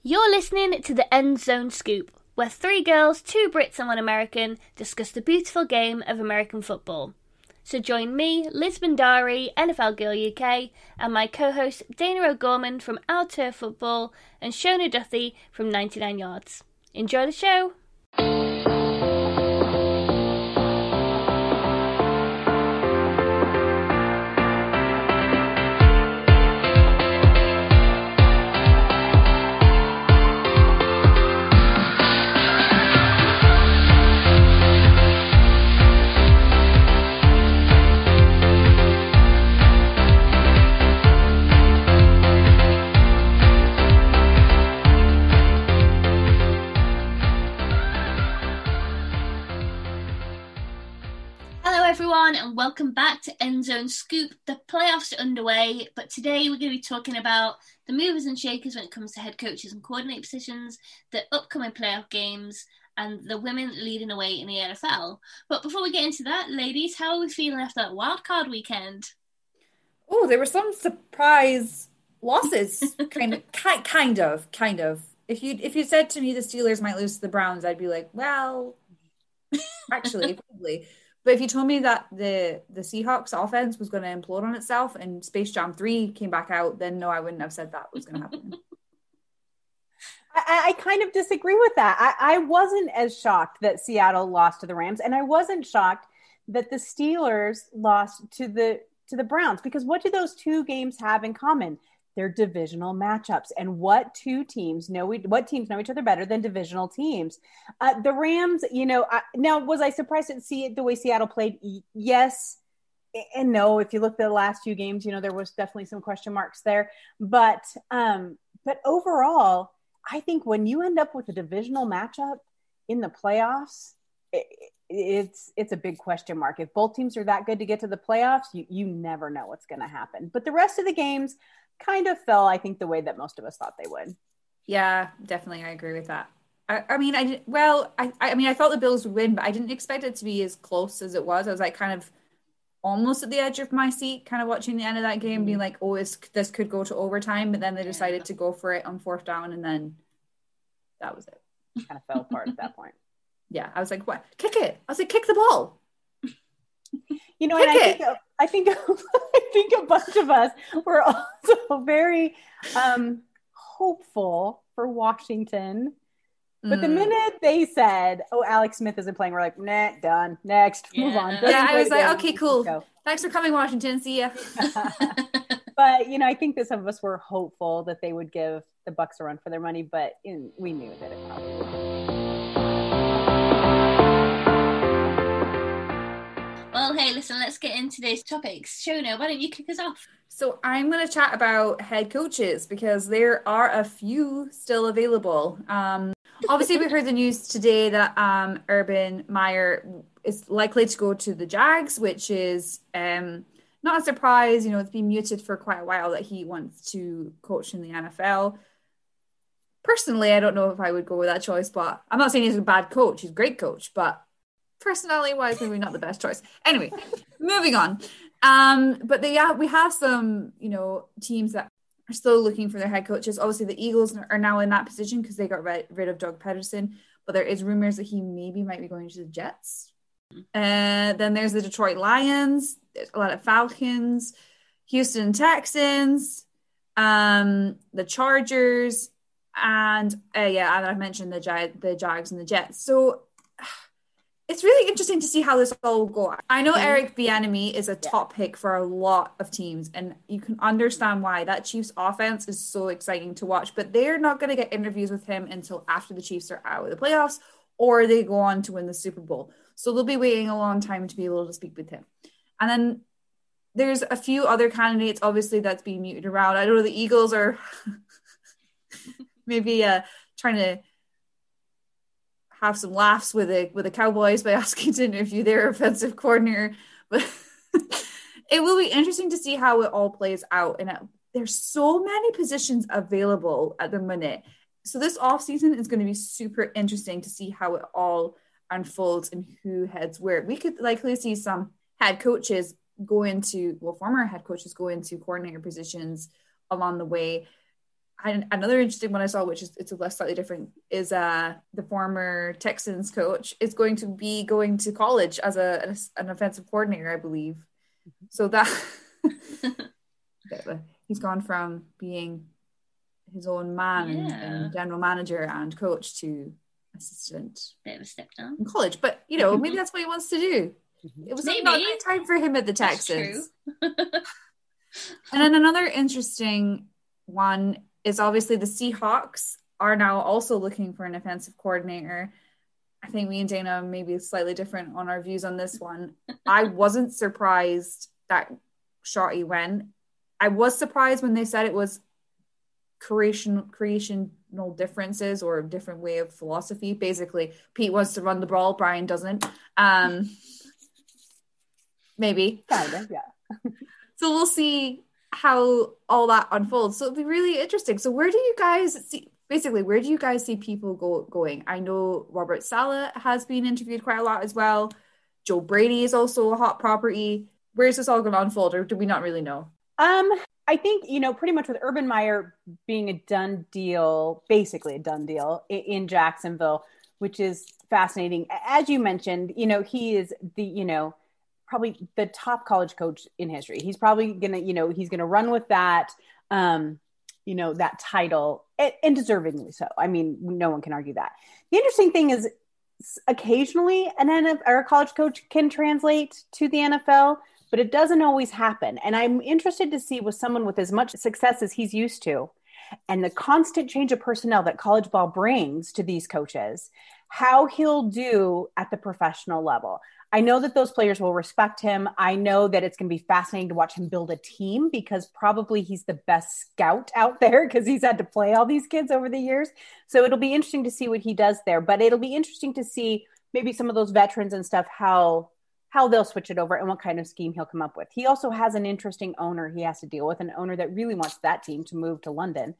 You're listening to the End Zone Scoop, where three girls, two Brits and one American, discuss the beautiful game of American football. So join me, Liz Bhandari, NFLGirlUK, and my co-host Dayna O'Gorman from Our Turf Football and Shona Duthie from 99 Yards. Enjoy the show! Everyone, and welcome back to End Zone Scoop. The playoffs are underway, but today we're going to be talking about the movers and shakers when it comes to head coaches and coordinator positions, the upcoming playoff games, and the women leading away in the NFL. But before we get into that, ladies, how are we feeling after that wildcard weekend? Oh, there were some surprise losses, kind of. If you said to me the Steelers might lose to the Browns, I'd be like, well, actually, probably. But if you told me that the Seahawks offense was going to implode on itself and Space Jam 3 came back out, then no, I wouldn't have said that was going to happen. I kind of disagree with that. I wasn't as shocked that Seattle lost to the Rams, and I wasn't shocked that the Steelers lost to the Browns, because what do those two games have in common? They're divisional matchups. And what teams know each other better than divisional teams? The Rams, now was I surprised to see it the way Seattle played? Yes and no. If you look at the last few games, there was definitely some question marks there. But overall, I think when you end up with a divisional matchup in the playoffs, it's a big question mark. If both teams are that good to get to the playoffs, you never know what's going to happen. But the rest of the games kind of fell, I think, the way that most of us thought they would. Yeah, definitely. I agree with that. I thought the Bills would win, but I didn't expect it to be as close as it was. I was like kind of almost at the edge of my seat, kind of watching the end of that game, being like, oh, this could go to overtime. But then they decided to go for it on fourth down, and then that was it. Kind of fell apart at that point. Yeah, I was like, what? Kick it. I was like, kick the ball. And I think a bunch of us were also very hopeful for Washington. But the minute they said, oh, Alex Smith isn't playing, we're like, nah, done. Next, move on. Yeah, I was like, okay, cool. Thanks for coming, Washington. See ya. But, I think that some of us were hopeful that they would give the Bucs a run for their money, but we knew that it probably wouldn't. Well, hey, listen, let's get into today's topics. Shona, why don't you kick us off? So I'm going to chat about head coaches because there are a few still available. Obviously, we heard the news today that Urban Meyer is likely to go to the Jags, which is not a surprise. It's been muted for quite a while that he wants to coach in the NFL. Personally, I don't know if I would go with that choice, but I'm not saying he's a bad coach. He's a great coach, but personality-wise, maybe not the best choice. Anyway, moving on. But we have some, teams that are still looking for their head coaches. Obviously, the Eagles are now in that position because they got rid of Doug Peterson. But there is rumors that he might be going to the Jets. Then there's the Detroit Lions. There's a lot of Falcons, Houston Texans, the Chargers, and I mentioned the Jags and the Jets. So it's really interesting to see how this all will go. I know Eric Bieniemy is a top pick for a lot of teams, and you can understand why. That Chiefs offense is so exciting to watch, but they're not going to get interviews with him until after the Chiefs are out of the playoffs or they go on to win the Super Bowl. So they'll be waiting a long time to be able to speak with him. And then there's a few other candidates, obviously, that's being muted around. I know the Eagles are maybe trying to have some laughs with the Cowboys by asking to interview their offensive coordinator, but it will be interesting to see how it all plays out. And there's so many positions available at the minute, so this off season is going to be super interesting to see how it all unfolds and who heads where. We could likely see some head coaches former head coaches go into coordinator positions along the way. And another interesting one I saw, which is it's a less slightly different, is the former Texans coach is going to be going to college as an offensive coordinator, I believe. So that he's gone from being his own man and general manager and coach to assistant. Bit of a step down in college, but maybe that's what he wants to do. It was not a great time for him at the Texans. And then another interesting one is obviously the Seahawks are now also looking for an offensive coordinator. I think me and Dayna may be slightly different on our views on this one. I wasn't surprised that Shotty went. I was surprised when they said it was creational differences or a different way of philosophy. Basically, Pete wants to run the ball, Brian doesn't. Maybe. Kind of, yeah. So we'll see how all that unfolds. So it'll be really interesting. So where do you guys see people going? I know Robert Saleh has been interviewed quite a lot as well. Joe Brady is also a hot property. Where's this all going to unfold, or do we not really know? I think, pretty much with Urban Meyer being a done deal, basically a done deal in Jacksonville, which is fascinating. As you mentioned, he is the, probably the top college coach in history. He's probably he's going to run with that, that title, and deservingly so. I mean, no one can argue that. The interesting thing is occasionally an NFL or a college coach can translate to the NFL, but it doesn't always happen. And I'm interested to see with someone with as much success as he's used to and the constant change of personnel that college ball brings to these coaches, how he'll do at the professional level. I know that those players will respect him. I know that it's going to be fascinating to watch him build a team because probably he's the best scout out there because he's had to play all these kids over the years. So it'll be interesting to see what he does there, but it'll be interesting to see maybe some of those veterans and stuff, how they'll switch it over and what kind of scheme he'll come up with. He also has an interesting owner he has to deal with, an owner that really wants that team to move to London.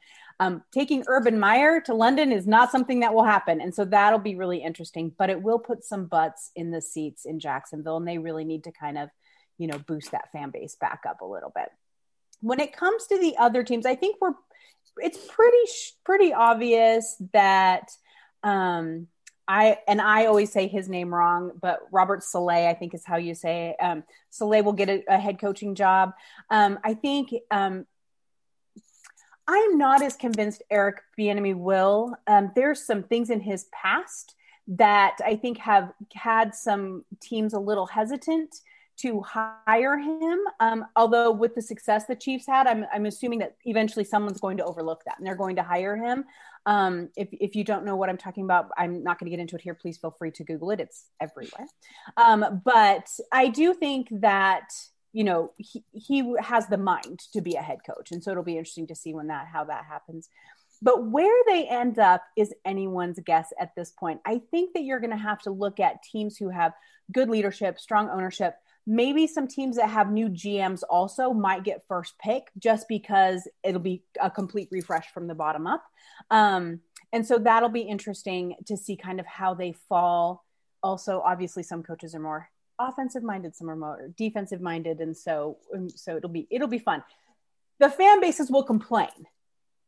Taking Urban Meyer to London is not something that will happen. And so that'll be really interesting, but it will put some butts in the seats in Jacksonville. And they really need to kind of, boost that fan base back up a little bit. When it comes to the other teams, I think it's pretty obvious that, I always say his name wrong, but Robert Saleh, I think is how you say it. Saleh will get a head coaching job. I think I'm not as convinced Eric Bieniemy will. There's some things in his past that I think have had some teams a little hesitant to hire him. Although with the success the Chiefs had, I'm assuming that eventually someone's going to overlook that and they're going to hire him. If you don't know what I'm talking about, I'm not going to get into it here. Please feel free to Google it. It's everywhere. But I do think that, he has the mind to be a head coach. And so it'll be interesting to see how that happens. But where they end up is anyone's guess at this point. I think that you're going to have to look at teams who have good leadership, strong ownership. Maybe some teams that have new GMs also might get first pick just because it'll be a complete refresh from the bottom up. And so that'll be interesting to see kind of how they fall. Also, obviously, some coaches are more offensive minded, some are more defensive minded. And so it'll be fun. The fan bases will complain.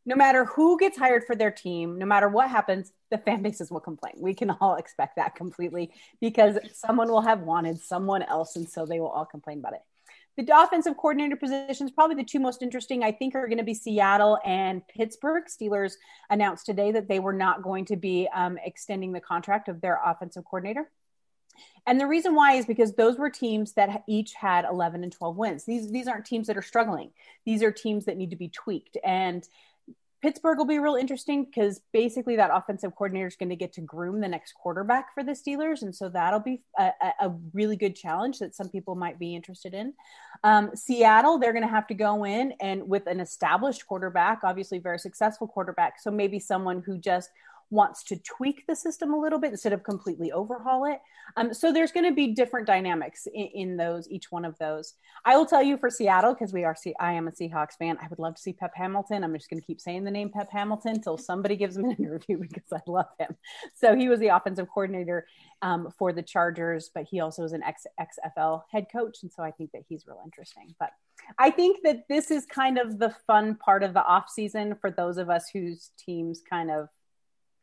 No matter who gets hired for their team, no matter what happens, the fan bases will complain. We can all expect that completely because someone will have wanted someone else, and so they will all complain about it. The offensive coordinator positions, probably the two most interesting, I think, are going to be Seattle and Pittsburgh. Steelers announced today that they were not going to be extending the contract of their offensive coordinator. And the reason why is because those were teams that each had 11 and 12 wins. These aren't teams that are struggling. These are teams that need to be tweaked. And Pittsburgh will be real interesting because basically that offensive coordinator is going to get to groom the next quarterback for the Steelers. And so that'll be a really good challenge that some people might be interested in. Seattle, they're going to have to go in and with an established quarterback, obviously very successful quarterback. So maybe someone who just wants to tweak the system a little bit instead of completely overhaul it. So there's going to be different dynamics in those, each one of those. I will tell you for Seattle, because I am a Seahawks fan, I would love to see Pep Hamilton. I'm just going to keep saying the name Pep Hamilton until somebody gives him an interview because I love him. So he was the offensive coordinator for the Chargers, but he also is an XFL head coach. And so I think that he's real interesting. But I think that this is kind of the fun part of the off season for those of us whose teams kind of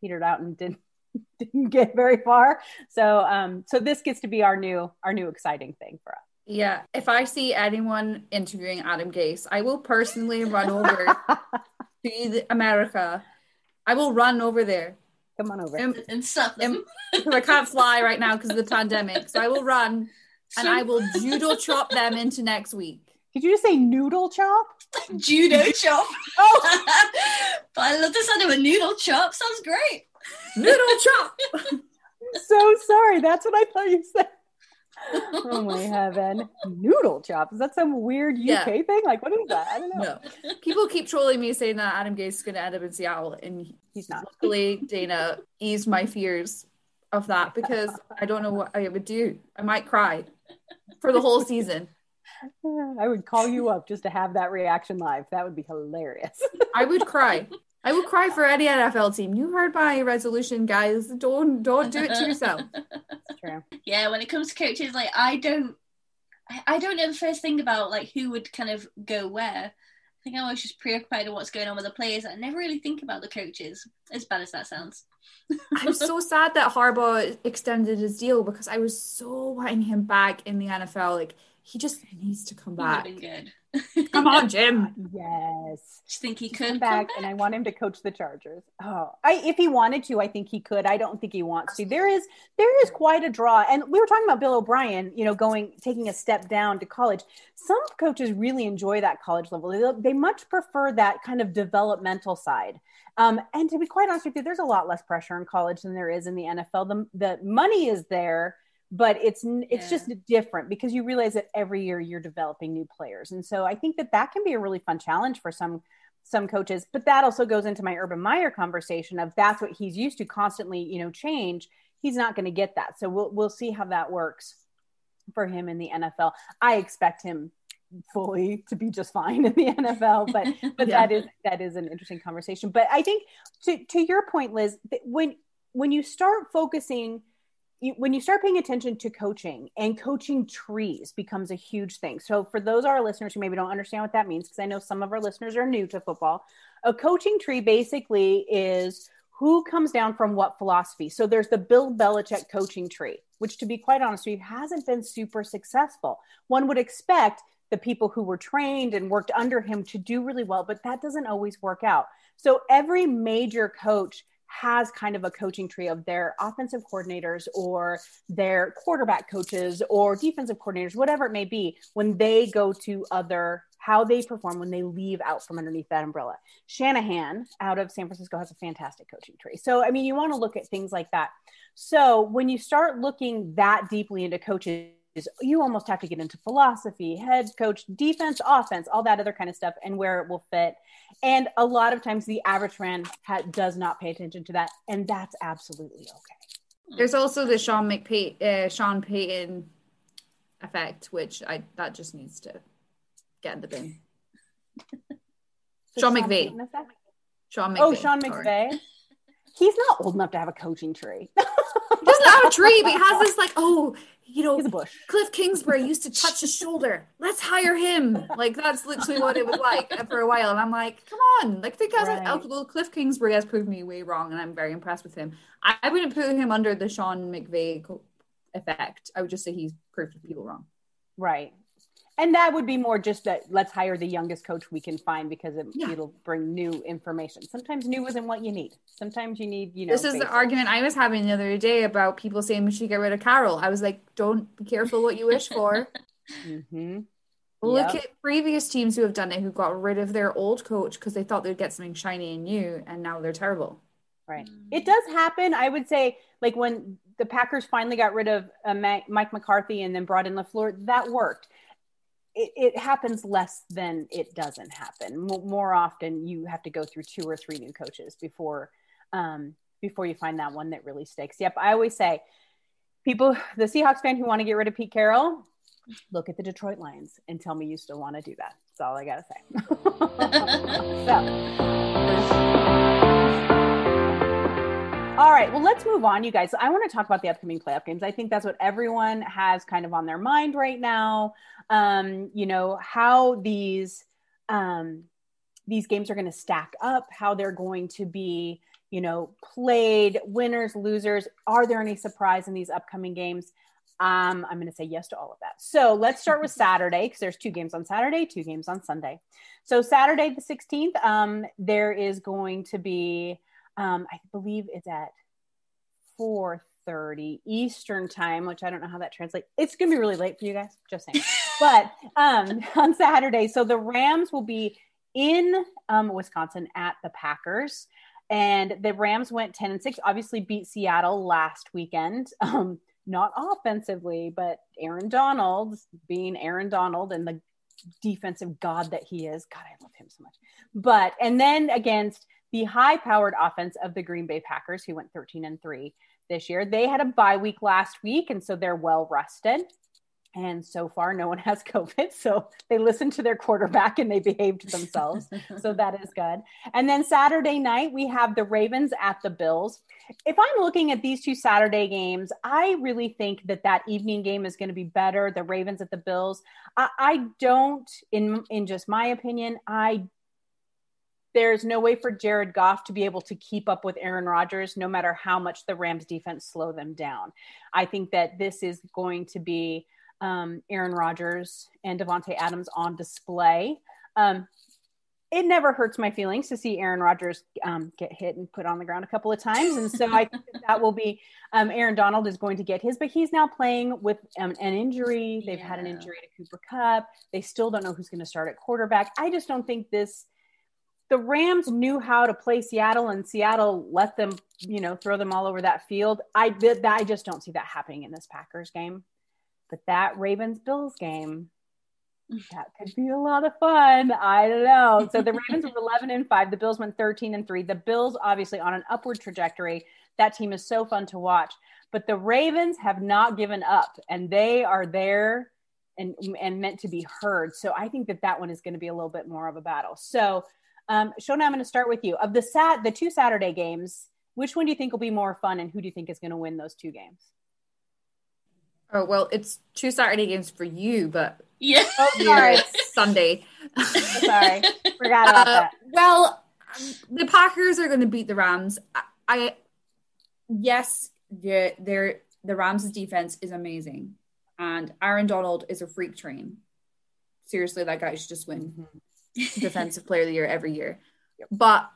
petered out and didn't get very far. So this gets to be our new exciting thing for us. Yeah. If I see anyone interviewing Adam Gase, I will personally run over to America. I will run over there. Come on over. And suck them. Because I can't fly right now because of the pandemic. So I will run and I will Noodle Chop them into next week. Did you just say Noodle Chop? Judo chop. Oh, But I love the sound of a noodle chop. Sounds great. Noodle Chop. I'm so sorry. That's what I thought you said. Oh my heaven. Noodle Chop. Is that some weird UK thing? Like, what is that? I don't know. No. People keep trolling me saying that Adam Gase is going to end up in Seattle, and He's not. luckily Dayna eased my fears of that because I don't know what I would do. I might cry for the whole season. I would call you up just to have that reaction live. That would be hilarious. I would cry. I would cry for any NFL team. You heard my resolution, guys. Don't do it to yourself. That's true. Yeah, when it comes to coaches, like I don't know the first thing about like who would kind of go where. I think I'm always just preoccupied with what's going on with the players. I never really think about the coaches, as bad as that sounds. I'm so sad that Harbaugh extended his deal because I was so wanting him back in the NFL. Like, he just needs to come back. He would have been good. Come on, Jim. Yes. Just think he He's could come back, and I want him to coach the Chargers. If he wanted to, I think he could. I don't think he wants to. There is quite a draw, and we were talking about Bill O'Brien, taking a step down to college. Some coaches really enjoy that college level. They much prefer that kind of developmental side. And to be quite honest with you, there's a lot less pressure in college than there is in the NFL. The money is there, but it's just different because you realize that every year you're developing new players. And so I think that can be a really fun challenge for some coaches, but that also goes into my Urban Meyer conversation of that's what he's used to constantly, change. He's not going to get that. So we'll see how that works for him in the NFL. I expect him fully to be just fine in the NFL, but that is an interesting conversation. But I think to your point, Liz, when you start focusing, when you start paying attention to coaching, and coaching trees becomes a huge thing. So for those of our listeners who maybe don't understand what that means, because I know some of our listeners are new to football, a coaching tree basically is who comes down from what philosophy. So there's the Bill Belichick coaching tree, which, to be quite honest with you, hasn't been super successful. One would expect the people who were trained and worked under him to do really well, but that doesn't always work out. So every major coach has kind of a coaching tree of their offensive coordinators or their quarterback coaches or defensive coordinators, whatever it may be, when they go to how they perform when they leave out from underneath that umbrella. Shanahan out of San Francisco has a fantastic coaching tree. So, I mean, you want to look at things like that. So when you start looking that deeply into coaches, you almost have to get into philosophy, head coach, defense, offense, all that other kind of stuff, and where it will fit. And a lot of times the average fan does not pay attention to that, and that's absolutely okay. There's also the Sean Payton effect, which that just needs to get in the bin. Sean McVay. Sean McVay. He's not old enough to have a coaching tree. He doesn't have a tree, but he has this he's a bush. Cliff Kingsbury used to touch his shoulder. Let's hire him. Like, that's literally what it was like for a while. And I'm like, come on. Like, Cliff Kingsbury has proved me way wrong, and I'm very impressed with him. I wouldn't put him under the Sean McVay effect. I would just say he's proved people wrong. Right. And that would be more just that let's hire the youngest coach we can find because it'll bring new information. Sometimes new isn't what you need. Sometimes you need, This is the argument I was having the other day about people saying we should get rid of Carroll. I was like, don't be careful what you wish for. Mm-hmm. Look at previous teams who have done it, who got rid of their old coach because they thought they'd get something shiny and new, and now they're terrible. Right. It does happen. I would say, like, when the Packers finally got rid of Mike McCarthy and then brought in LaFleur, that worked. It happens less than it doesn't happen. More often, you have to go through 2 or 3 new coaches before before you find that one that really sticks. Yep. I always say people, the Seahawks fan who want to get rid of Pete Carroll, look at the Detroit Lions and tell me you still want to do that. That's all I got to say. All right. Well, let's move on, you guys. I want to talk about the upcoming playoff games. I think that's what everyone has kind of on their mind right now. How these games are going to stack up, how they're going to be, played, winners, losers. Are there any surprise in these upcoming games? I'm going to say yes to all of that. So let's start with Saturday, because there's 2 games on Saturday, 2 games on Sunday. So Saturday, the 16th, there is going to be, I believe it's at 4:30 Eastern time, which I don't know how that translates. It's going to be really late for you guys, just saying. But on Saturday, so the Rams will be in Wisconsin at the Packers. And the Rams went 10-6, obviously beat Seattle last weekend. Not offensively, but Aaron Donald being Aaron Donald and the defensive god that he is. God, I love him so much. And then against the high-powered offense of the Green Bay Packers, who went 13-3 this year. They had a bye week last week, and so they're well rested. And so far, no one has COVID. So they listened to their quarterback and they behaved themselves. So that is good. And then Saturday night, we have the Ravens at the Bills. If I'm looking at these 2 Saturday games, I really think that evening game is going to be better. The Ravens at the Bills. I don't, in just my opinion, there's no way for Jared Goff to be able to keep up with Aaron Rodgers, no matter how much the Rams defense slow them down. I think that this is going to be Aaron Rodgers and Devontae Adams on display. It never hurts my feelings to see Aaron Rodgers get hit and put on the ground a couple of times. And so I think that will be Aaron Donald is going to get his, but he's now playing with an injury. They've had an injury to Cooper Kupp. They still don't know who's going to start at quarterback. I just don't think the Rams knew how to play Seattle, and Seattle let them, throw them all over that field. I just don't see that happening in this Packers game. But that Ravens-Bills game, that could be a lot of fun. I don't know. So the Ravens were 11-5. The Bills went 13-3. The Bills, obviously, on an upward trajectory. That team is so fun to watch. But the Ravens have not given up, and they are there and meant to be heard. So I think that one is going to be a little bit more of a battle. So, Shona, I'm going to start with you. Of the 2 Saturday games, which one do you think will be more fun, and who do you think is going to win those 2 games? Oh, well, it's 2 Saturday games for you, but yeah. Sorry. It's Sunday. Sorry. Forgot about that. Well, the Packers are going to beat the Rams. The Rams' defense is amazing. And Aaron Donald is a freak train. Seriously, that guy should just win Defensive Player of the Year every year. Yep. But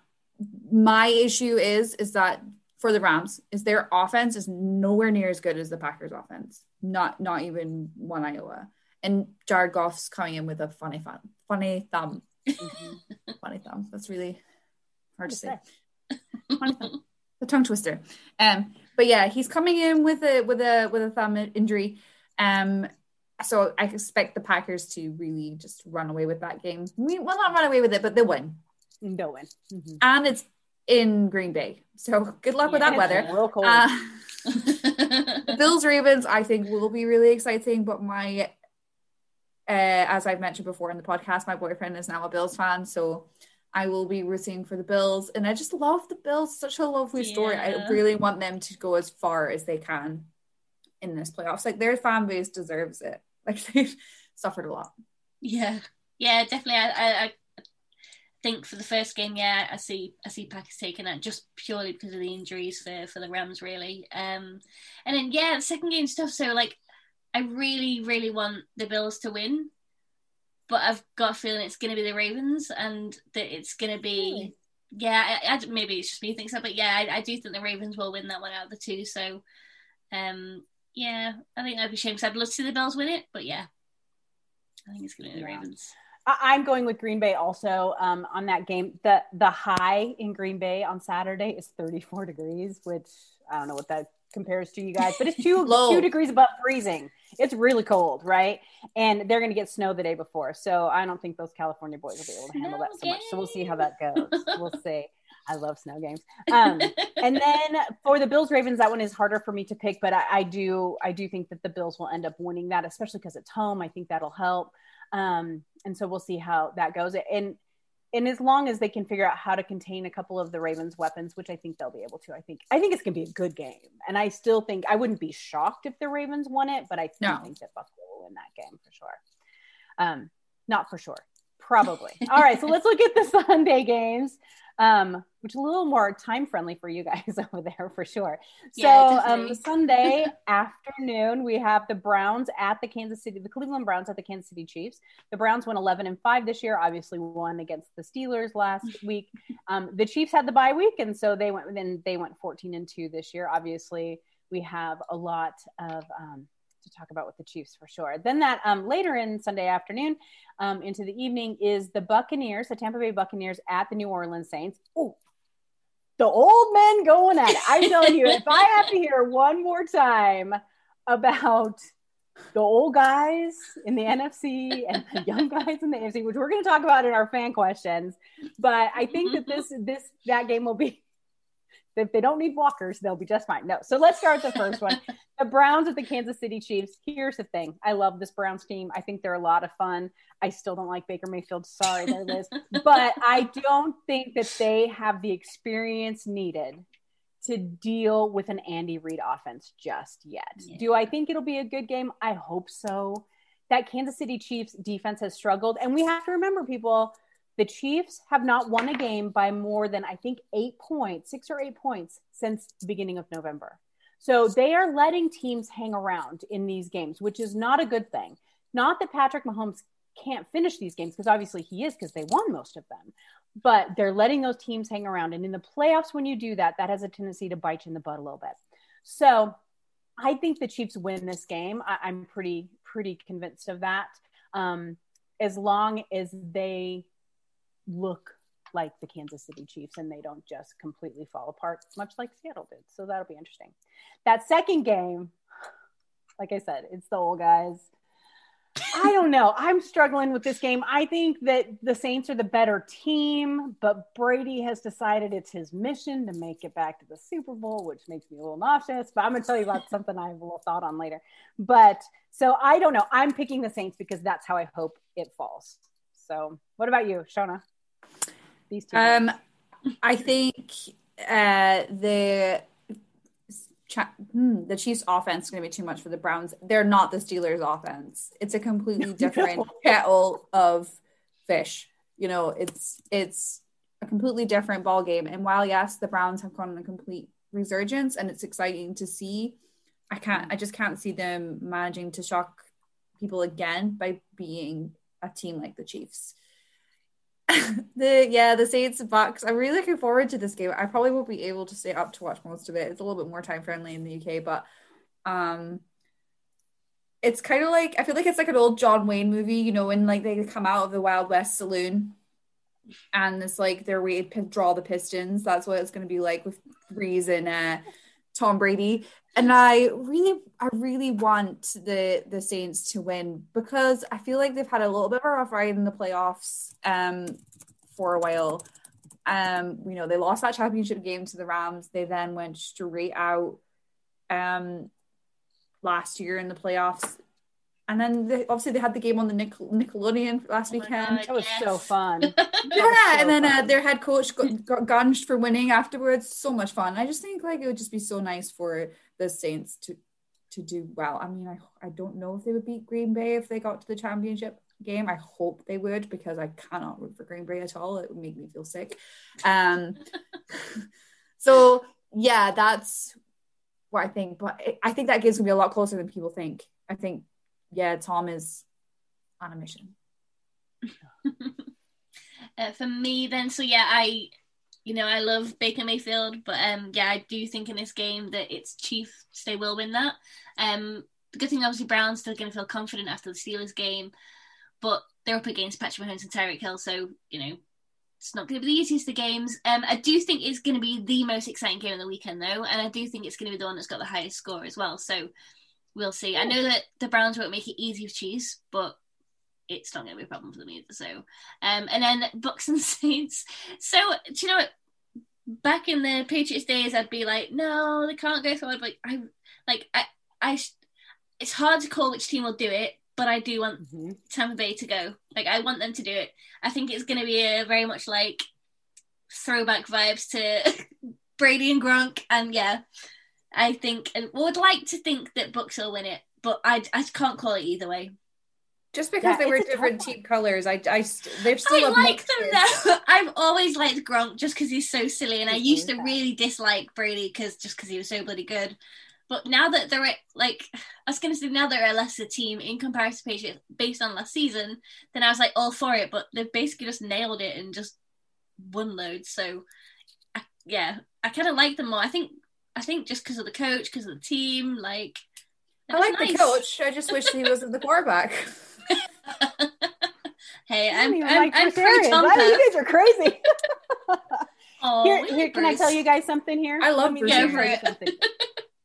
my issue is that for the Rams, is their offense is nowhere near as good as the Packers' offense. Not even one iota. And Jared Goff's coming in with a funny thumb. Mm-hmm. Funny thumb. That's really hard to say. Funny thumb. The tongue twister. But yeah, he's coming in with a thumb injury. So I expect the Packers to really just run away with that game. Well, not run away with it, but they'll win. They'll win. Mm-hmm. And it's in Green Bay. So good luck with that weather. Real cold. The Bills-Ravens, I think, will be really exciting. But as I've mentioned before in the podcast, my boyfriend is now a Bills fan. So I will be rooting for the Bills. And I just love the Bills. Such a lovely story. I really want them to go as far as they can in this playoffs. Like, their fan base deserves it. Like, they've suffered a lot. Yeah, definitely. I think for the first game, I see Packers taking that just purely because of the injuries for the Rams, really. And then the second game stuff. So like, I really, really want the Bills to win, but I've got a feeling it's going to be the Ravens, and that it's going to be maybe it's just me thinking so, but I do think the Ravens will win that one out of the 2. So I think that'd be a shame because I'd love to see the Bills win it, but I think it's going to be the Ravens. I'm going with Green Bay also on that game. The high in Green Bay on Saturday is 34 degrees, which I don't know what that compares to, you guys, but it's 2 degrees above freezing. It's really cold, right? And they're going to get snow the day before. So I don't think those California boys will be able to handle that so much. So we'll see how that goes. We'll see. I love snow games. And then for the Bills Ravens, that one is harder for me to pick, but I do think that the Bills will end up winning that, especially because it's home. I think that'll help. And so we'll see how that goes. And as long as they can figure out how to contain a couple of the Ravens' weapons, which I think they'll be able to, I think it's going to be a good game. And I still think I wouldn't be shocked if the Ravens won it, but I think that Buffalo will win that game for sure. Not for sure. Probably. All right. So let's look at the Sunday games, which is a little more time friendly for you guys over there for sure. So Sunday afternoon, we have the Browns at the Cleveland Browns at the Kansas City Chiefs. The Browns went 11-5 this year, obviously won against the Steelers last week. The Chiefs had the bye week, and so they went 14-2 this year. Obviously, we have a lot of to talk about with the Chiefs for sure. Then that later in Sunday afternoon into the evening is the Tampa Bay Buccaneers at the New Orleans Saints. Oh, the old men going at it. I'm telling you, if I have to hear one more time about the old guys in the NFC and the young guys in the AFC, which we're going to talk about in our fan questions, but I think that that game will be, if they don't need walkers, they'll be just fine. No. So let's start with the first one. The Browns at the Kansas City Chiefs. Here's the thing. I love this Browns team. I think they're a lot of fun. I still don't like Baker Mayfield. Sorry there, Liz. But I don't think that they have the experience needed to deal with an Andy Reid offense just yet. Yeah. Do I think it'll be a good game? I hope so. That Kansas City Chiefs defense has struggled. And we have to remember, people, the Chiefs have not won a game by more than, I think, 6 or 8 points since the beginning of November. So they are letting teams hang around in these games, which is not a good thing. Not that Patrick Mahomes can't finish these games, because obviously he is, because they won most of them. But they're letting those teams hang around. And in the playoffs, when you do that, that has a tendency to bite you in the butt a little bit. So I think the Chiefs win this game. I'm pretty convinced of that. As long as they look like the Kansas City Chiefs and they don't just completely fall apart, much like Seattle did. So that'll be interesting. That second game, like I said, it's the old guys. I don't know. I'm struggling with this game. I think that the Saints are the better team, but Brady has decided it's his mission to make it back to the Super Bowl, which makes me a little nauseous, but I'm going to tell you about something I have a little thought on later. But so I don't know. I'm picking the Saints because that's how I hope it falls. So what about you, Shona? These two. I think the Chiefs offense is going to be too much for the Browns. They're not the Steelers offense. It's a completely different kettle of fish. You know, it's a completely different ball game. And while yes, the Browns have gone on a complete resurgence and it's exciting to see, I just can't see them managing to shock people again by being a team like the Chiefs. The Saints Bucks. I'm really looking forward to this game. I probably won't be able to stay up to watch most of it. It's a little bit more time friendly in the UK, but it's kind of like, I feel like it's like an old John Wayne movie, you know, when like they come out of the Wild West saloon and it's like their way to draw the Pistons. That's what it's going to be like with Breeze and Tom Brady. And I really want the Saints to win because I feel like they've had a little bit of a rough ride in the playoffs for a while. You know, they lost that championship game to the Rams. They then went straight out last year in the playoffs. And then they had the game on the Nickelodeon last weekend. That was so fun. And then their head coach got gunged for winning afterwards. So much fun. I just think like it would just be so nice for the Saints to do well. I mean, I don't know if they would beat Green Bay if they got to the championship game. I hope they would because I cannot root for Green Bay at all. It would make me feel sick. So yeah, that's what I think. But I think that game's gonna be a lot closer than people think. I think. Yeah, Tom is on a mission. For me then, so yeah, I love Baker Mayfield, but yeah, I do think in this game that it's Chiefs, they will win that. The good thing, obviously, Brown's still going to feel confident after the Steelers game, but they're up against Patrick Mahomes and Tyreek Hill, so, you know, it's not going to be the easiest of games. I do think it's going to be the most exciting game of the weekend, though, and I do think it's going to be the one that's got the highest score as well, so we'll see. I know that the Browns won't make it easy for Chiefs, but it's not going to be a problem for them either. So, and then Bucks and Saints. So, do you know what? back in the Patriots days, I'd be like, no, they can't go forward. It's hard to call which team will do it, but I do want Tampa Bay to go. Like, I want them to do it. I think it's going to be a very much like throwback vibes to Brady and Gronk, and yeah, I think and would like to think that Bucs will win it, but I can't call it either way. Just because they were different team colors, they're still. I like them though. I've always liked Gronk just because he's so silly, and I used to really dislike Brady because he was so bloody good. But now that they're now they're a lesser team in comparison to Patriots based on last season, then I was like all for it. But they've basically just nailed it and just won loads. So I kind of like them more. I think just because of the coach, because of the team, like. I like the coach. I just wish he wasn't the quarterback. Hey, I'm pro Tompa. You guys are crazy. Here, can I tell you guys something here? I love Bruce.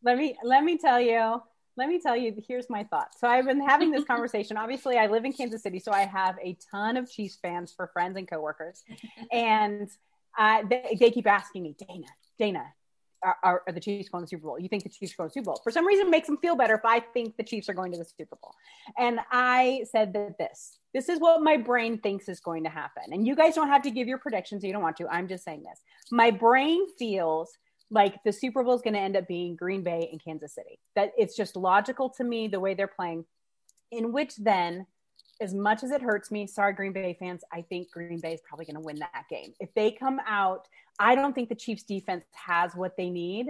Let me tell you, here's my thought. So I've been having this conversation. Obviously, I live in Kansas City, so I have a ton of Chiefs fans for friends and coworkers. And they keep asking me, Dayna, are the Chiefs going to the Super Bowl? You think the Chiefs are going to the Super Bowl? For some reason, it makes them feel better if I think the Chiefs are going to the Super Bowl. And I said that this is what my brain thinks is going to happen. And you guys don't have to give your predictions. You don't want to. I'm just saying this. My brain feels like the Super Bowl is going to end up being Green Bay and Kansas City. That it's just logical to me the way they're playing, in which then, as much as it hurts me, sorry, Green Bay fans, I think Green Bay is probably going to win that game. If they come out, I don't think the Chiefs defense has what they need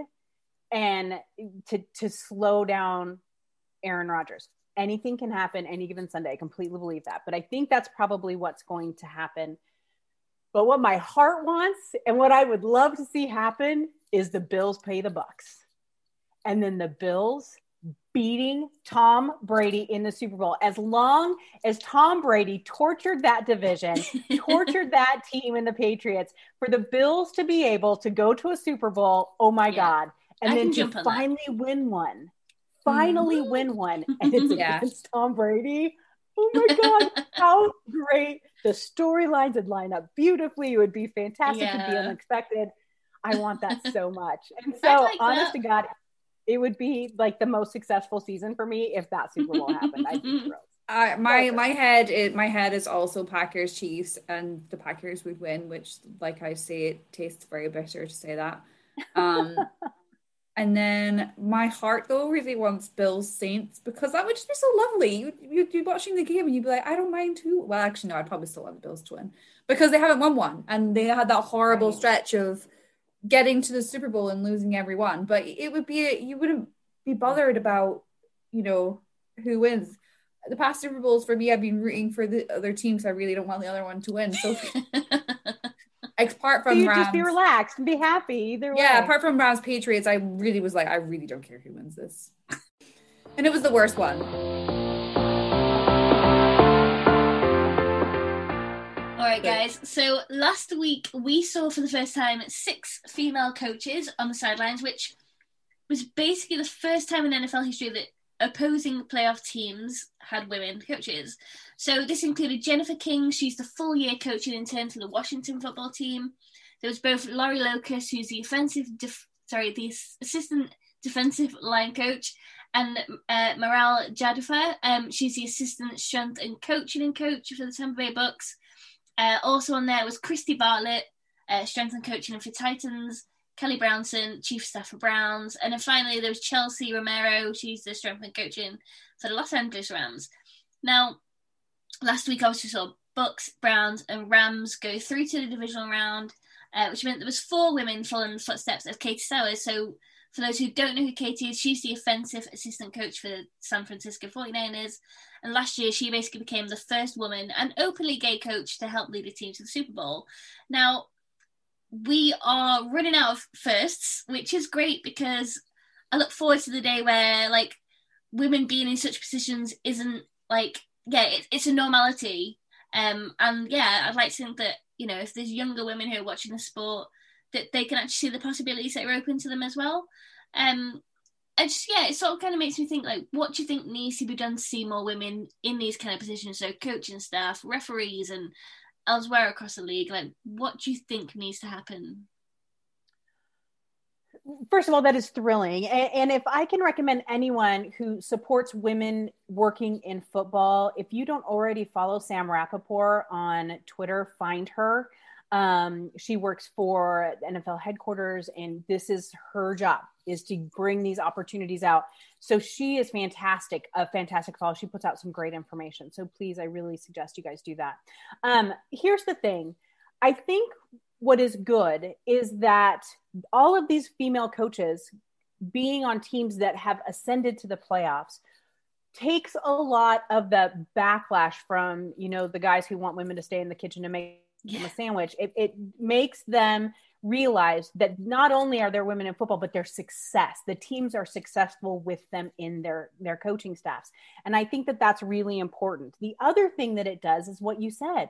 and to slow down Aaron Rodgers. Anything can happen any given Sunday. I completely believe that. But I think that's probably what's going to happen. But what my heart wants and what I would love to see happen is the Bills play the Bucs. And then the Bills beating Tom Brady in the Super Bowl. As long as Tom Brady tortured that division, tortured that team in the Patriots, for the Bills to be able to go to a Super Bowl, oh my God. And then to finally win one. Win one. And it's against Tom Brady. Oh my God, how great. The storylines would line up beautifully. It would be fantastic. It'd be unexpected. I want that so much. And so, honest to God, it would be like the most successful season for me if that Super Bowl happened. I'd be thrilled. My head is also Packers Chiefs, and the Packers would win, which, like I say, it tastes very bitter to say that. And then my heart though really wants Bills Saints, because that would just be so lovely. You'd be watching the game and you'd be like, I don't mind who. Well, actually, no, I'd probably still want the Bills to win because they haven't won one, and they had that horrible stretch of getting to the Super Bowl and losing every one. But it would be you wouldn't be bothered about who wins. The past Super Bowls for me, I've been rooting for the other team because I really don't want the other one to win. So apart from Rams, just be relaxed and be happy either way. Yeah, apart from Rams Patriots, I really was like, I really don't care who wins this. And it was the worst one. All right, guys. So last week we saw for the first time 6 female coaches on the sidelines, which was basically the first time in NFL history that opposing playoff teams had women coaches. So this included Jennifer King. She's the full year coaching intern for the Washington football team. There was both Laurie Locust, who's the the assistant defensive line coach, and Maral Jadafar. She's the assistant strength and coaching coach for the Tampa Bay Bucs. Also on there was Christy Bartlett, strength and coaching for Titans. Kelly Brownson, chief staff for Browns. And then finally there was Chelsea Romero. She's the strength and coaching for the Los Angeles Rams. Now, last week obviously saw Bucs, Browns and Rams go through to the divisional round, which meant there was 4 women following the footsteps of Katie Sowers. So for those who don't know who Katie is, she's the offensive assistant coach for the San Francisco 49ers. And last year, she basically became the first woman and openly gay coach to help lead a team to the Super Bowl. Now, we are running out of firsts, which is great because I look forward to the day where, like, women being in such positions isn't, like, it's a normality. And, I'd like to think that, if there's younger women who are watching the sport, that they can actually see the possibilities that are open to them as well. It sort of kind of makes me think, like, what do you think needs to be done to see more women in these kind of positions? So coaching staff, referees, and elsewhere across the league. Like, what do you think needs to happen? First of all, that is thrilling. And if I can recommend anyone who supports women working in football, if you don't already follow Sam Rappaport on Twitter, find her. She works for the NFL headquarters, and this is her job, is to bring these opportunities out. So she is fantastic, a fantastic follow. She puts out some great information. So please, I really suggest you guys do that. Here's the thing. I think what is good is that all of these female coaches being on teams that have ascended to the playoffs takes a lot of the backlash from, the guys who want women to stay in the kitchen to make them a sandwich. It makes them realize that not only are there women in football, but their success, the teams are successful with them in their coaching staffs. And I think that that's really important. The other thing that it does is what you said,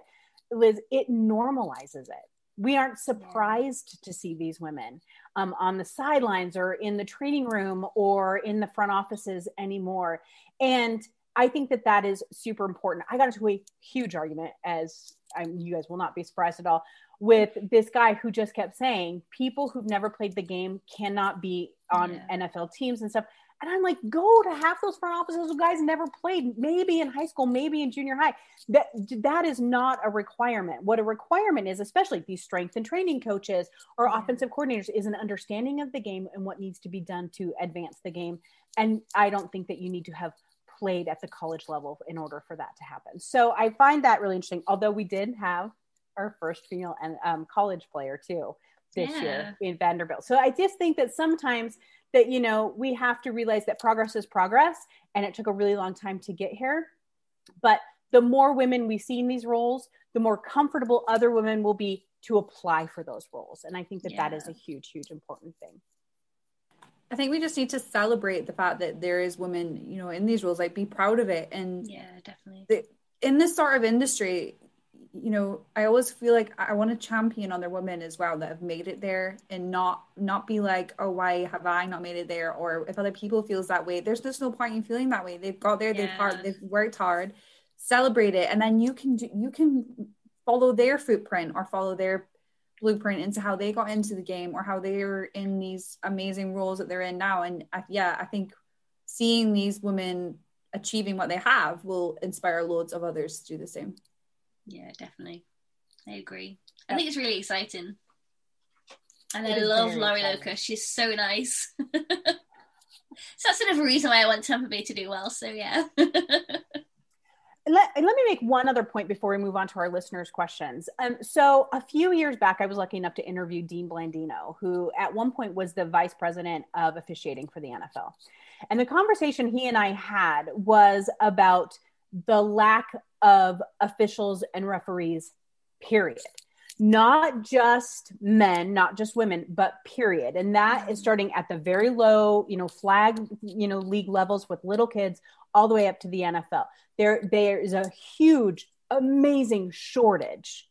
Liz, it normalizes it. We aren't surprised to see these women on the sidelines or in the training room or in the front offices anymore. And I think that that is super important. I got into a huge argument, you guys will not be surprised at all, with this guy who just kept saying people who've never played the game cannot be on NFL teams and stuff. And I'm like, go to half those front offices who guys never played, maybe in high school, maybe in junior high. That is not a requirement. What a requirement is, especially these strength and training coaches or offensive coordinators, is an understanding of the game and what needs to be done to advance the game. And I don't think that you need to have played at the college level in order for that to happen. So I find that really interesting, although we did have our first female college player too this year in Vanderbilt. So I just think that sometimes that, we have to realize that progress is progress, and it took a really long time to get here. But the more women we see in these roles, the more comfortable other women will be to apply for those roles. And I think that that is a huge, huge important thing. I think we just need to celebrate the fact that there is women, in these roles, like be proud of it. And definitely. In this sort of industry, I always feel like I want to champion other women as well that have made it there, and not be like, oh, why have I not made it there? Or if other people feels that way, there's just no point in feeling that way. They've got there, they've worked hard, celebrate it. And then you can follow their footprint or follow their blueprint into how they got into the game or how they're in these amazing roles that they're in now. And I think seeing these women achieving what they have will inspire loads of others to do the same. Yeah, definitely. I agree. I think it's really exciting. And I love Laurie Locust. She's so nice. So that's another reason why I want Tampa Bay to do well. So yeah. Let me make one other point before we move on to our listeners' questions. So a few years back, I was lucky enough to interview Dean Blandino, who at one point was the vice president of officiating for the NFL. And the conversation he and I had was about the lack of officials and referees, period. Not just men, not just women, but period. And that is starting at the very low, flag, league levels with little kids all the way up to the NFL. There is a huge, amazing shortage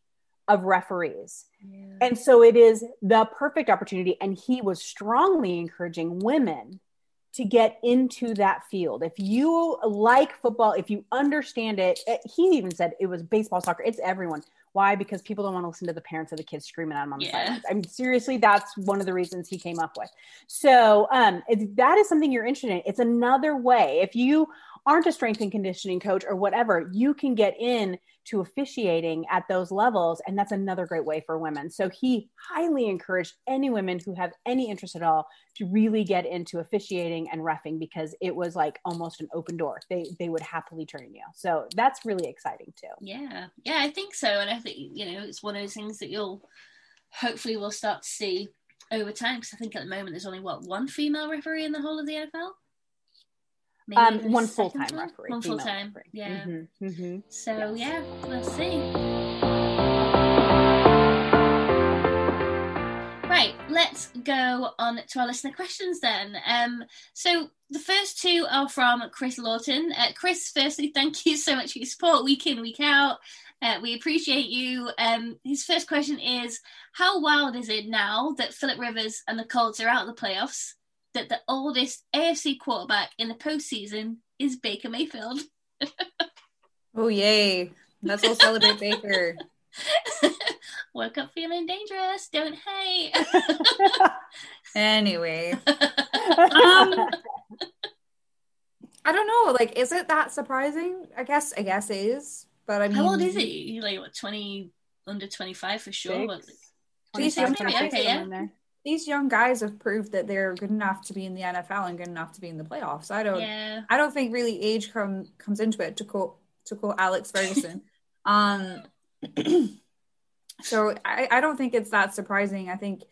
of referees. Yeah. And so it is the perfect opportunity. And he was strongly encouraging women to get into that field. If you like football, if you understand it, he even said it was baseball, soccer, it's everyone. Why? Because people don't want to listen to the parents of the kids screaming at them on the sidelines. I mean, seriously, that's one of the reasons he came up with. So if that is something you're interested in, it's another way. If you aren't a strength and conditioning coach or whatever, you can get in to officiating at those levels. And that's another great way for women. So he highly encouraged any women who have any interest at all to really get into officiating and reffing, because it was like almost an open door. They would happily train you. So that's really exciting too. Yeah, I think so. And I think, it's one of those things that hopefully we'll start to see over time. Because I think at the moment there's only one female referee in the whole of the NFL? One full-time referee. One full-time, referee. Yeah. Mm-hmm. Mm-hmm. So yeah, we'll see. Right, let's go on to our listener questions then. So the first two are from Chris Lawton. Chris, firstly, thank you so much for your support week in, week out. We appreciate you. His first question is, how wild is it now that Phillip Rivers and the Colts are out of the playoffs, that the oldest AFC quarterback in the postseason is Baker Mayfield? Oh, yay. Let's all celebrate Baker. Woke up feeling dangerous. Don't hate. Anyway, I don't know. Like, is it that surprising? I guess it is. But I mean, how old is he? Like what, 20, under 25 for sure. But, 25, 26, maybe. Okay, yeah. there. These young guys have proved that they're good enough to be in the NFL and good enough to be in the playoffs. I don't think really age comes into it, to quote Alex Ferguson. So I don't think it's that surprising. I think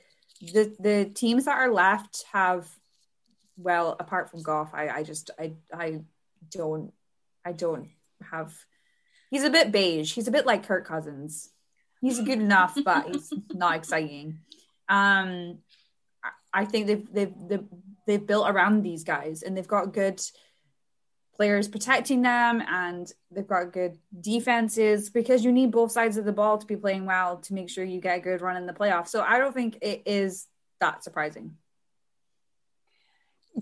the teams that are left have, well, apart from Goff, I don't have. He's a bit beige. He's a bit like Kirk Cousins. He's good enough, but he's not exciting. I think they've built around these guys, and they've got good players protecting them, and they've got good defenses, because you need both sides of the ball to be playing well to make sure you get a good run in the playoffs. So I don't think it is that surprising.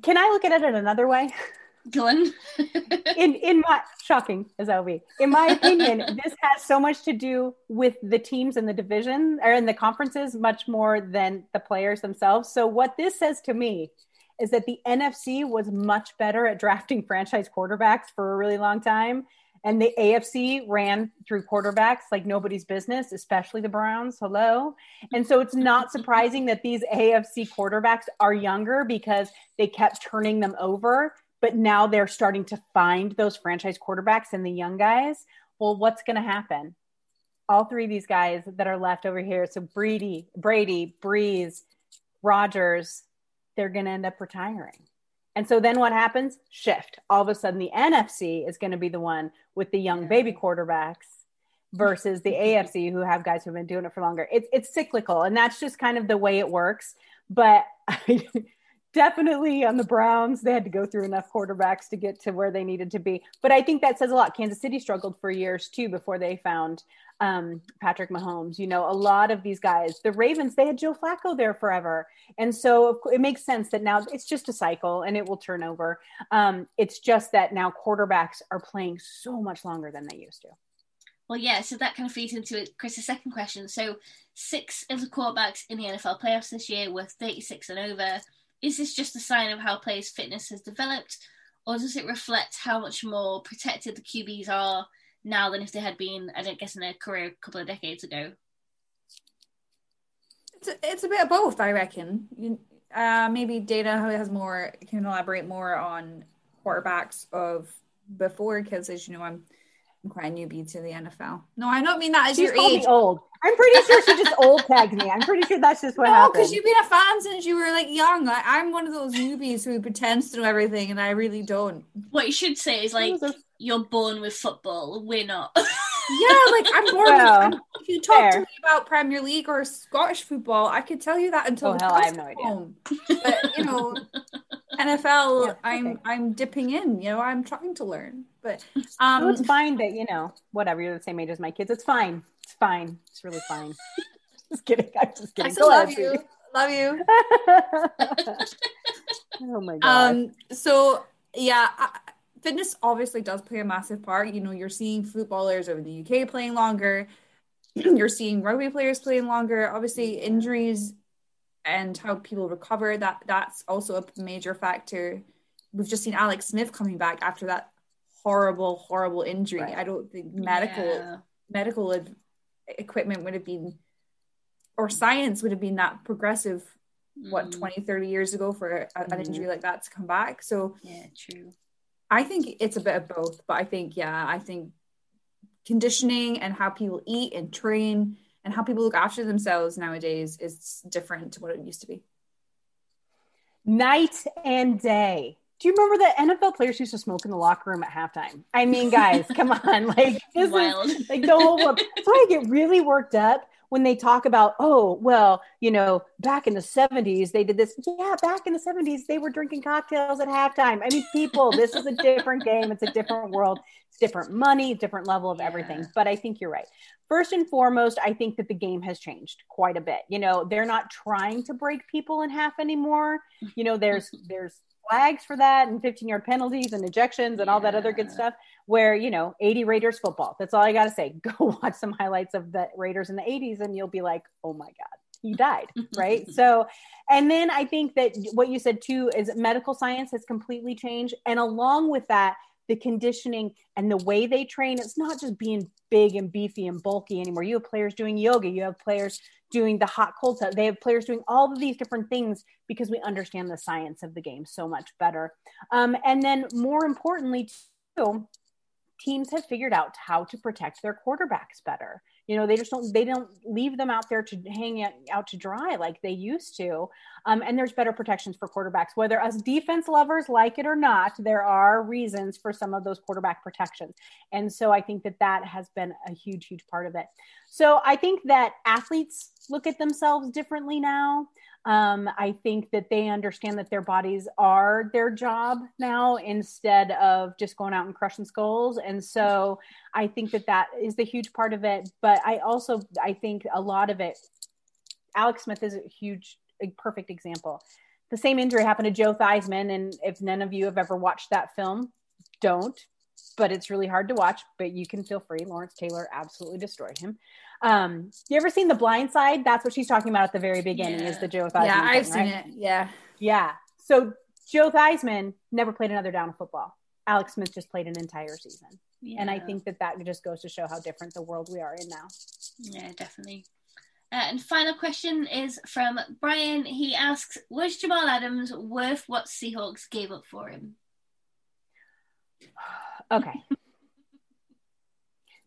Can I look at it another way? Go on. in my shocking as that will be, in my opinion, this has so much to do with the teams in the division or in the conferences much more than the players themselves. So what this says to me is that the NFC was much better at drafting franchise quarterbacks for a really long time, and the AFC ran through quarterbacks like nobody's business, especially the Browns. Hello. And so it's not surprising that these AFC quarterbacks are younger, because they kept turning them over. But now they're starting to find those franchise quarterbacks and the young guys. Well, what's going to happen? All three of these guys that are left over here, so Brady, Breeze, Rodgers, they're going to end up retiring. And so then what happens? Shift. All of a sudden, the NFC is going to be the one with the young baby quarterbacks versus the AFC, who have guys who've been doing it for longer. It's cyclical, and that's just kind of the way it works. But definitely on the Browns, they had to go through enough quarterbacks to get to where they needed to be. But I think that says a lot. Kansas City struggled for years too before they found Patrick Mahomes. You know, a lot of these guys, the Ravens, they had Joe Flacco there forever. And so it makes sense that now it's just a cycle and it will turn over. It's just that now quarterbacks are playing so much longer than they used to. Well, yeah, so that kind of feeds into Chris's second question. So 6 of the quarterbacks in the NFL playoffs this year were 36 and over. Is this just a sign of how players' fitness has developed, or does it reflect how much more protected the QBs are now than if they had been, I don't guess, in their career a couple of decades ago? It's a bit of both, I reckon. Maybe Dayna can elaborate more on quarterbacks of before, because, as you know, I'm quite a newbie to the NFL. No, I don't mean that as your age. Old. I'm pretty sure she just old tagged me. I'm pretty sure that's just what happened. No, because you've been a fan since you were like young. I'm one of those newbies who pretends to know everything, and I really don't. What you should say is you're born with football. We're not. Yeah, like I'm born with. If you talk to me about Premier League or Scottish football, I could tell you that until I have no idea. Home. But you know, NFL, I'm dipping in. You know, I'm trying to learn. But it's fine that whatever, you're the same age as my kids. It's fine. It's fine. It's really fine. Just kidding. I'm just kidding. I still love you. Love you. Oh my god. So yeah, fitness obviously does play a massive part. You know, you're seeing footballers over the UK playing longer. You're seeing rugby players playing longer. Obviously, injuries and how people recover, that's also a major factor. We've just seen Alex Smith coming back after that horrible injury. Right. I don't think medical equipment would have been, or science would have been that progressive 20, 30 years ago for an injury like that to come back. So yeah, true. I think it's a bit of both, but I think conditioning and how people eat and train and how people look after themselves nowadays is different to what it used to be. Night and day. Do you remember the NFL players used to smoke in the locker room at halftime? I mean, guys, come on. Like, this Wild. is like the whole world. That's why I get really worked up when they talk about, back in the 70s, they did this. Yeah, back in the 70s, they were drinking cocktails at halftime. I mean, people, this is a different game. It's a different world. It's different money, different level of everything. But I think you're right. First and foremost, I think that the game has changed quite a bit. You know, they're not trying to break people in half anymore. You know, there's flags for that and 15-yard penalties and ejections and all that other good stuff where, 80 Raiders football. That's all I got to say. Go watch some highlights of the Raiders in the 80s and you'll be like, oh my God. he died, right? So, and then I think that what you said too is medical science has completely changed. And along with that, the conditioning and the way they train, it's not just being big and beefy and bulky anymore. You have players doing yoga. You have players doing the hot cold tub. They have players doing all of these different things because we understand the science of the game so much better. And then more importantly too, teams have figured out how to protect their quarterbacks better. You know, they don't leave them out there to hang out to dry like they used to. And there's better protections for quarterbacks, whether us defense lovers like it or not, there are reasons for some of those quarterback protections. And so I think that has been a huge, huge part of it. So I think that athletes look at themselves differently now. I think that they understand that their bodies are their job now instead of just going out and crushing skulls. And so I think that is the huge part of it. But I think a lot of it, Alex Smith is a perfect example. The same injury happened to Joe Theismann. And if none of you have ever watched that film, don't. But it's really hard to watch, but you can feel free. Lawrence Taylor absolutely destroyed him. You ever seen The Blind Side? That's what she's talking about at the very beginning is the Joe Theismann Yeah, I've thing, seen right? it. Yeah. Yeah. So Joe Theismann never played another down of football. Alex Smith just played an entire season. Yeah. And I think that just goes to show how different the world we are in now. Yeah, definitely. And final question is from Brian. He asks, was Jamal Adams worth what Seahawks gave up for him? Okay.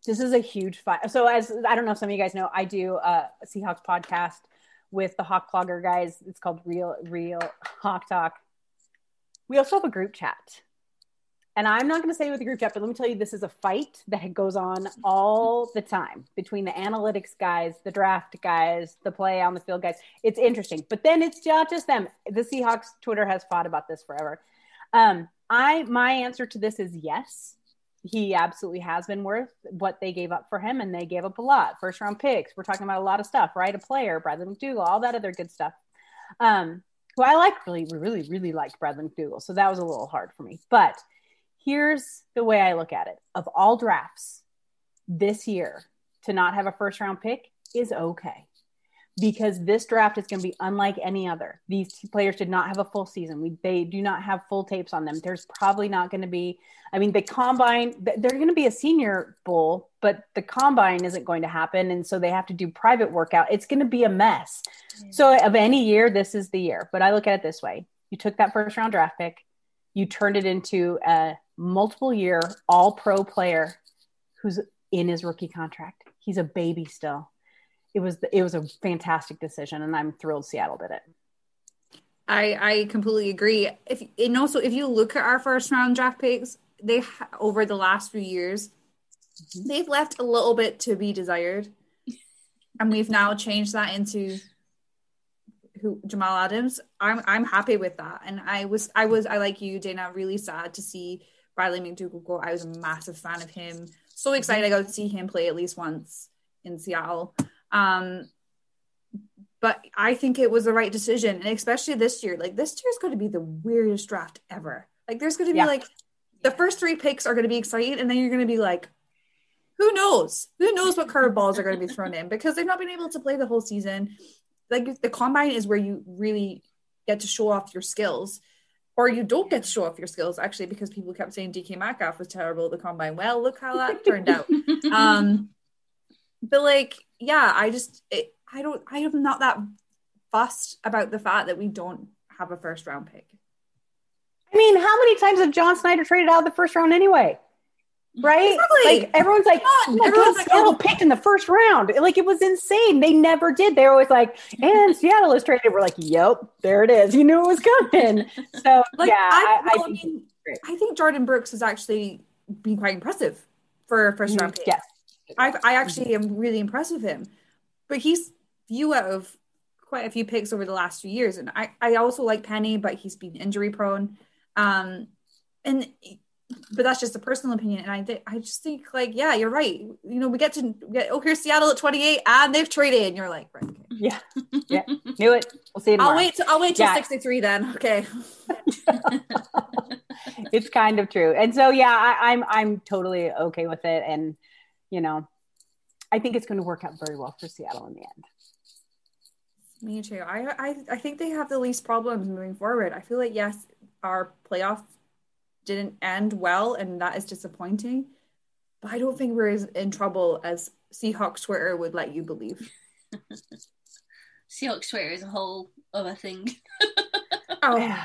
This is a huge fight. So as I don't know if some of you guys know, I do a Seahawks podcast with the Hawk Clogger guys. It's called Real Hawk Talk. We also have a group chat. And I'm not going to say with the group chat, but let me tell you, this is a fight that goes on all the time between the analytics guys, the draft guys, the play on the field guys. It's interesting. But then it's not just them. The Seahawks Twitter has fought about this forever. My answer to this is yes. He absolutely has been worth what they gave up for him, and they gave up a lot. First round picks. We're talking about a lot of stuff, right? A player, Bradley McDougall, all that other good stuff. Who I really liked Bradley McDougall. So that was a little hard for me. But here's the way I look at it. Of all drafts this year, to not have a first round pick is okay. Because this draft is going to be unlike any other. These players did not have a full season. They do not have full tapes on them. There's probably not going to be, the combine, they're going to be a senior bowl, but the combine isn't going to happen. And so they have to do private workout. It's going to be a mess. Yeah. So of any year, this is the year. But I look at it this way. You took that first round draft pick. You turned it into a multiple year all pro player who's in his rookie contract. He's a baby still. It was a fantastic decision, and I'm thrilled Seattle did it. I completely agree. If you look at our first round draft picks, over the last few years, they've left a little bit to be desired, and we've now changed that into Jamal Adams. I'm happy with that, and I like you, Dayna, really sad to see Bradley McDougall go. I was a massive fan of him. So excited I got to see him play at least once in Seattle. But I think it was the right decision. And especially this year, this year's going to be the weirdest draft ever. There's going to be the first 3 picks are going to be exciting. And then you're going to be like, who knows what curveballs are going to be thrown in, because they've not been able to play the whole season. The combine is where you really get to show off your skills, or you don't get to show off your skills, actually, because people kept saying DK Metcalf was terrible at the combine. Well, look how that turned out. But I'm not that fussed about the fact that we don't have a first round pick. How many times have John Snyder traded out of the first round anyway? Right? Exactly. Everyone's like, Seattle picked in the first round. It was insane. They never did. They were always like, and Seattle is traded. We're like, yep, there it is. You knew it was coming. So I think Jordan Brooks has actually been quite impressive for a first round pick. Yes. I actually am really impressed with him, but he's few out of quite a few picks over the last few years. And I also like Penny, but he's been injury prone. But that's just a personal opinion. And I just think you're right. We get here's Seattle at 28 and they've traded, and you're like, right. Okay. Yeah. Yeah. Knew it. We'll see you tomorrow. I'll wait till 63 then. Okay. It's kind of true. And so, I'm totally okay with it. And, I think it's going to work out very well for Seattle in the end. Me too. I think they have the least problems moving forward. I feel like, yes, our playoff didn't end well, and that is disappointing. But I don't think we're as in trouble as Seahawks Twitter would let you believe. Seahawks Twitter is a whole other thing. Oh,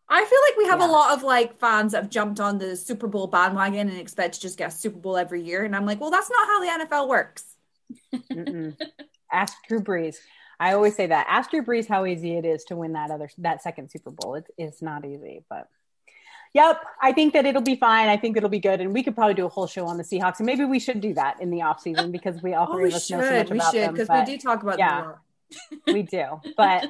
I feel like we have a lot of like fans that have jumped on the Super Bowl bandwagon and expect to just get a Super Bowl every year. And I'm like, well, that's not how the NFL works. Ask Drew Brees. I always say that. Ask Drew Brees how easy it is to win that second Super Bowl. It's not easy, but yep, I think that it'll be fine. I think it'll be good. And we could probably do a whole show on the Seahawks. And maybe we should do that in the off season because we all three of us know so much about them. Because we do talk about them a lot. We do. But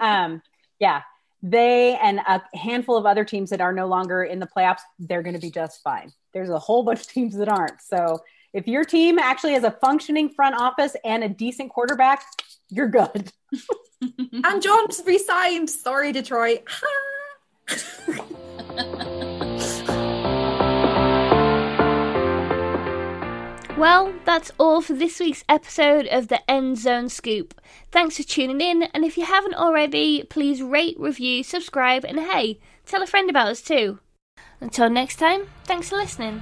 yeah, they and a handful of other teams that are no longer in the playoffs, they're going to be just fine. There's a whole bunch of teams that aren't. So if your team actually has a functioning front office and a decent quarterback, you're good. And John's resigned. Sorry, Detroit. Well, that's all for this week's episode of the End Zone Scoop. Thanks for tuning in, and if you haven't already, please rate, review, subscribe, and hey, tell a friend about us too. Until next time, thanks for listening.